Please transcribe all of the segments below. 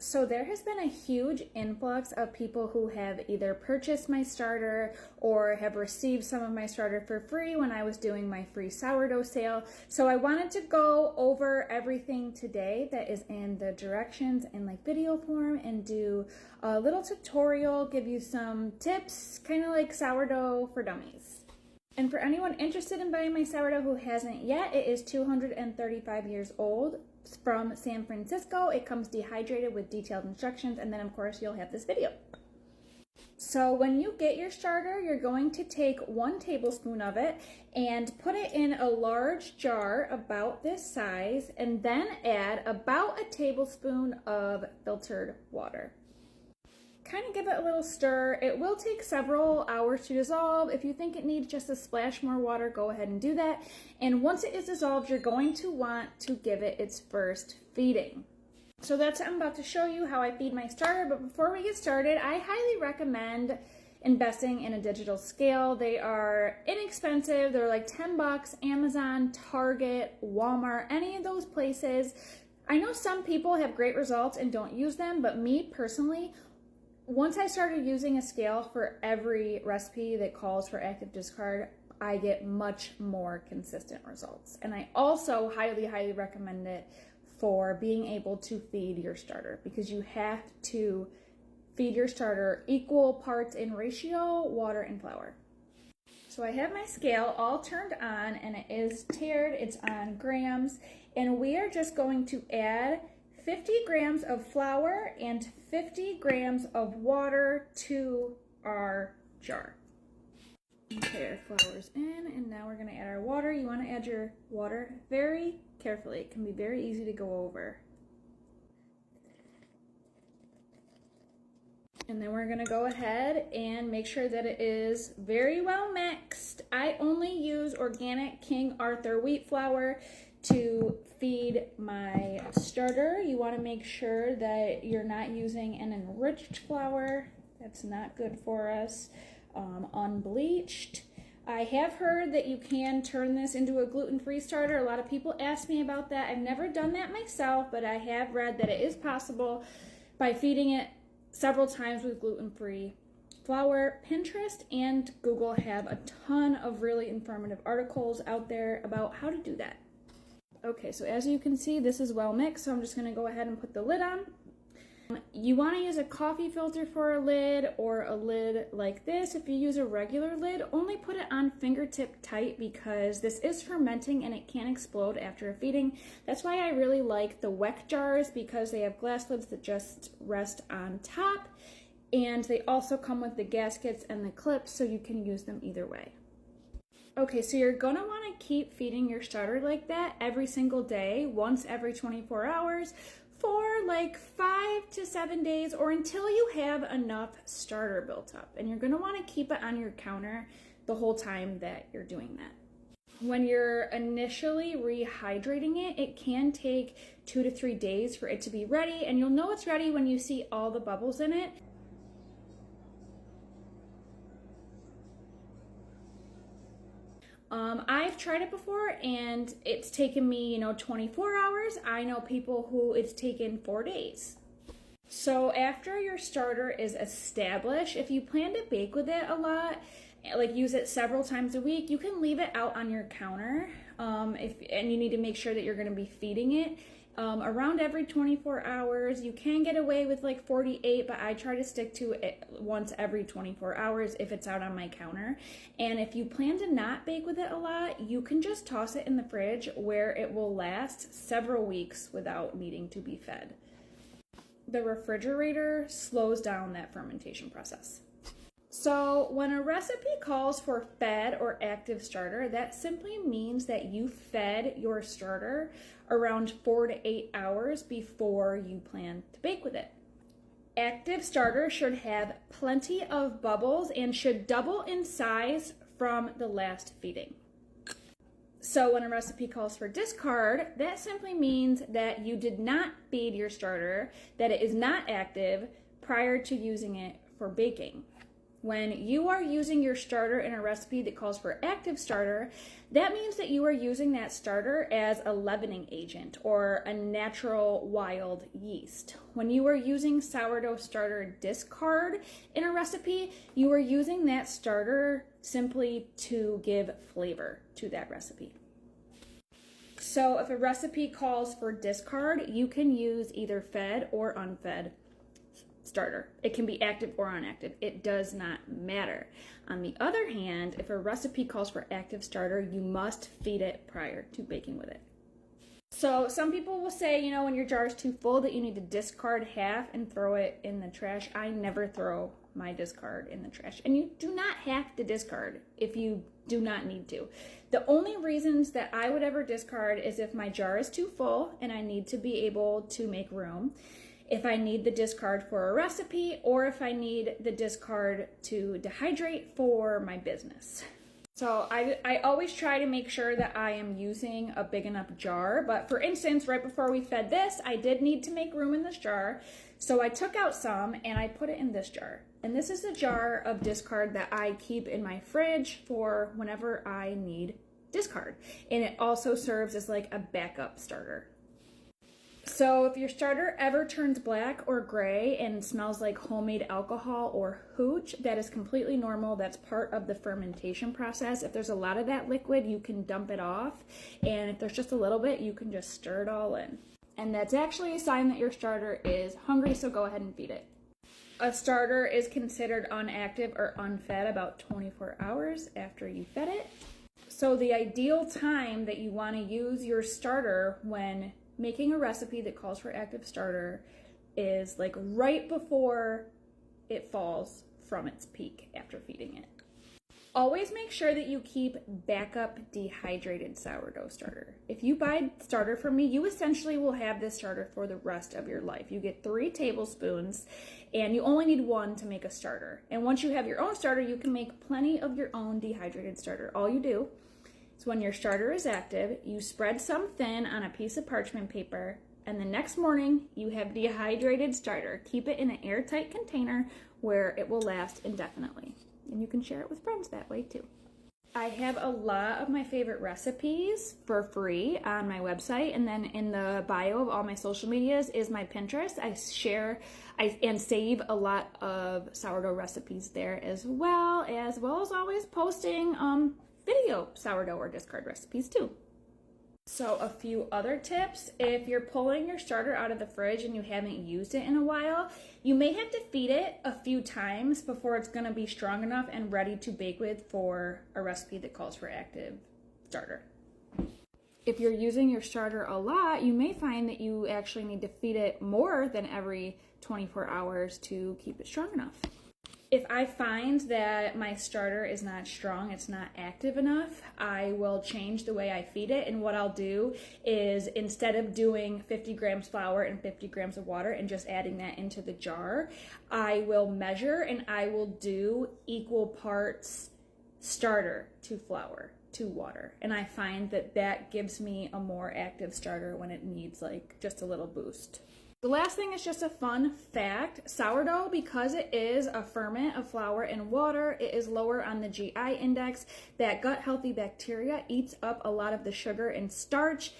So there has been a huge influx of people who have either purchased my starter or have received some of my starter for free when I was doing my free sourdough sale. So I wanted to go over everything today that is in the directions in like video form and do a little tutorial, give you some tips, kind of like sourdough for dummies. And for anyone interested in buying my sourdough who hasn't yet, it is 235 years old. From San Francisco. It comes dehydrated with detailed instructions, and then of course you'll have this video. So when you get your starter, you're going to take 1 tablespoon of it and put it in a large jar about this size, and then add about a tablespoon of filtered water. Kind of give it a little stir. It will take several hours to dissolve. If you think it needs just a splash more water, go ahead and do that. And once it is dissolved, you're going to want to give it its first feeding. So that's what I'm about to show you how I feed my starter. But before we get started, I highly recommend investing in a digital scale. They are inexpensive. They're like 10 bucks, Amazon, Target, Walmart, any of those places. I know some people have great results and don't use them, but me personally, once I started using a scale for every recipe that calls for active discard, I get much more consistent results. And I also highly recommend it for being able to feed your starter, because you have to feed your starter equal parts in ratio, water and flour. So I have my scale all turned on and it is tiered, it's on grams, and we are just going to add 50 grams of flour and 50 grams of water to our jar. Okay, our flour's in, and now we're gonna add our water. You wanna add your water very carefully. It can be very easy to go over. And then we're gonna go ahead and make sure that it is very well mixed. I only use organic King Arthur wheat flour to feed my starter. You want to make sure that you're not using an enriched flour. That's not good for us. Unbleached. I have heard that you can turn this into a gluten-free starter. A lot of people ask me about that. I've never done that myself, but I have read that it is possible by feeding it several times with gluten-free flour. Pinterest and Google have a ton of really informative articles out there about how to do that. Okay, so as you can see, this is well mixed, so I'm just gonna go ahead and put the lid on. You wanna use a coffee filter for a lid or a lid like this. If you use a regular lid, only put it on fingertip tight because this is fermenting and it can explode after a feeding. That's why I really like the Weck jars, because they have glass lids that just rest on top, and they also come with the gaskets and the clips, so you can use them either way. Okay, so you're gonna wanna keep feeding your starter like that every single day, once every 24 hours, for like 5 to 7 days, or until you have enough starter built up. And you're gonna wanna keep it on your counter the whole time that you're doing that. When you're initially rehydrating it, it can take 2 to 3 days for it to be ready, and you'll know it's ready when you see all the bubbles in it. I've tried it before and it's taken me, 24 hours. I know people who it's taken 4 days. So after your starter is established, if you plan to bake with it a lot, like use it several times a week, you can leave it out on your counter. And you need to make sure that you're going to be feeding it around every 24 hours. You can get away with like 48, but I try to stick to it once every 24 hours if it's out on my counter. And if you plan to not bake with it a lot, you can just toss it in the fridge where it will last several weeks without needing to be fed. The refrigerator slows down that fermentation process. So when a recipe calls for fed or active starter, that simply means that you fed your starter around 4 to 8 hours before you plan to bake with it. Active starter should have plenty of bubbles and should double in size from the last feeding. So when a recipe calls for discard, that simply means that you did not feed your starter, that it is not active prior to using it for baking. When you are using your starter in a recipe that calls for active starter, that means that you are using that starter as a leavening agent or a natural wild yeast. When you are using sourdough starter discard in a recipe, you are using that starter simply to give flavor to that recipe. So if a recipe calls for discard, you can use either fed or unfed starter. It can be active or inactive. It does not matter. On the other hand, if a recipe calls for active starter, you must feed it prior to baking with it. So some people will say, when your jar is too full that you need to discard half and throw it in the trash. I never throw my discard in the trash. And you do not have to discard if you do not need to. The only reasons that I would ever discard is if my jar is too full and I need to be able to make room, if I need the discard for a recipe, or if I need the discard to dehydrate for my business. So I always try to make sure that I am using a big enough jar, but for instance, right before we fed this, I did need to make room in this jar. So I took out some and I put it in this jar. And this is a jar of discard that I keep in my fridge for whenever I need discard. And it also serves as like a backup starter. So if your starter ever turns black or gray and smells like homemade alcohol or hooch, that is completely normal. That's part of the fermentation process. If there's a lot of that liquid, you can dump it off. And if there's just a little bit, you can just stir it all in. And that's actually a sign that your starter is hungry, so go ahead and feed it. A starter is considered inactive or unfed about 24 hours after you fed it. So the ideal time that you want to use your starter when making a recipe that calls for active starter is like right before it falls from its peak after feeding it. Always make sure that you keep backup dehydrated sourdough starter. If you buy starter from me, you essentially will have this starter for the rest of your life. You get 3 tablespoons and you only need 1 to make a starter. And once you have your own starter, you can make plenty of your own dehydrated starter. All you do is when your starter is active, you spread some thin on a piece of parchment paper, and the next morning you have dehydrated starter. Keep it in an airtight container where it will last indefinitely. And you can share it with friends that way too. I have a lot of my favorite recipes for free on my website, and then in the bio of all my social medias is my Pinterest. I share and save a lot of sourdough recipes there as well as always posting video sourdough or discard recipes too. So a few other tips: if you're pulling your starter out of the fridge and you haven't used it in a while, you may have to feed it a few times before it's going to be strong enough and ready to bake with for a recipe that calls for active starter. If you're using your starter a lot, you may find that you actually need to feed it more than every 24 hours to keep it strong enough. If I find that my starter is not strong, it's not active enough, I will change the way I feed it. And what I'll do is, instead of doing 50 grams flour and 50 grams of water and just adding that into the jar, I will measure and I will do equal parts starter to flour to water. And I find that that gives me a more active starter when it needs like just a little boost. The last thing is just a fun fact. Sourdough, because it is a ferment of flour and water, it is lower on the GI index. That gut healthy bacteria eats up a lot of the sugar and starch.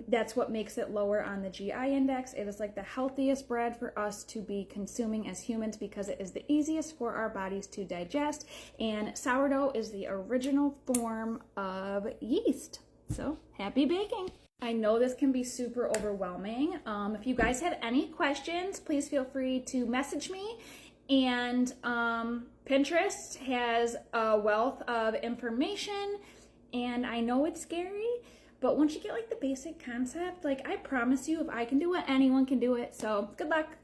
That's what makes it lower on the GI index. It is like the healthiest bread for us to be consuming as humans because it is the easiest for our bodies to digest. And sourdough is the original form of yeast. So happy baking. I know this can be super overwhelming. If you guys have any questions, please feel free to message me. And Pinterest has a wealth of information, and I know it's scary, but once you get like the basic concept, like I promise you, if I can do it, anyone can do it. So good luck.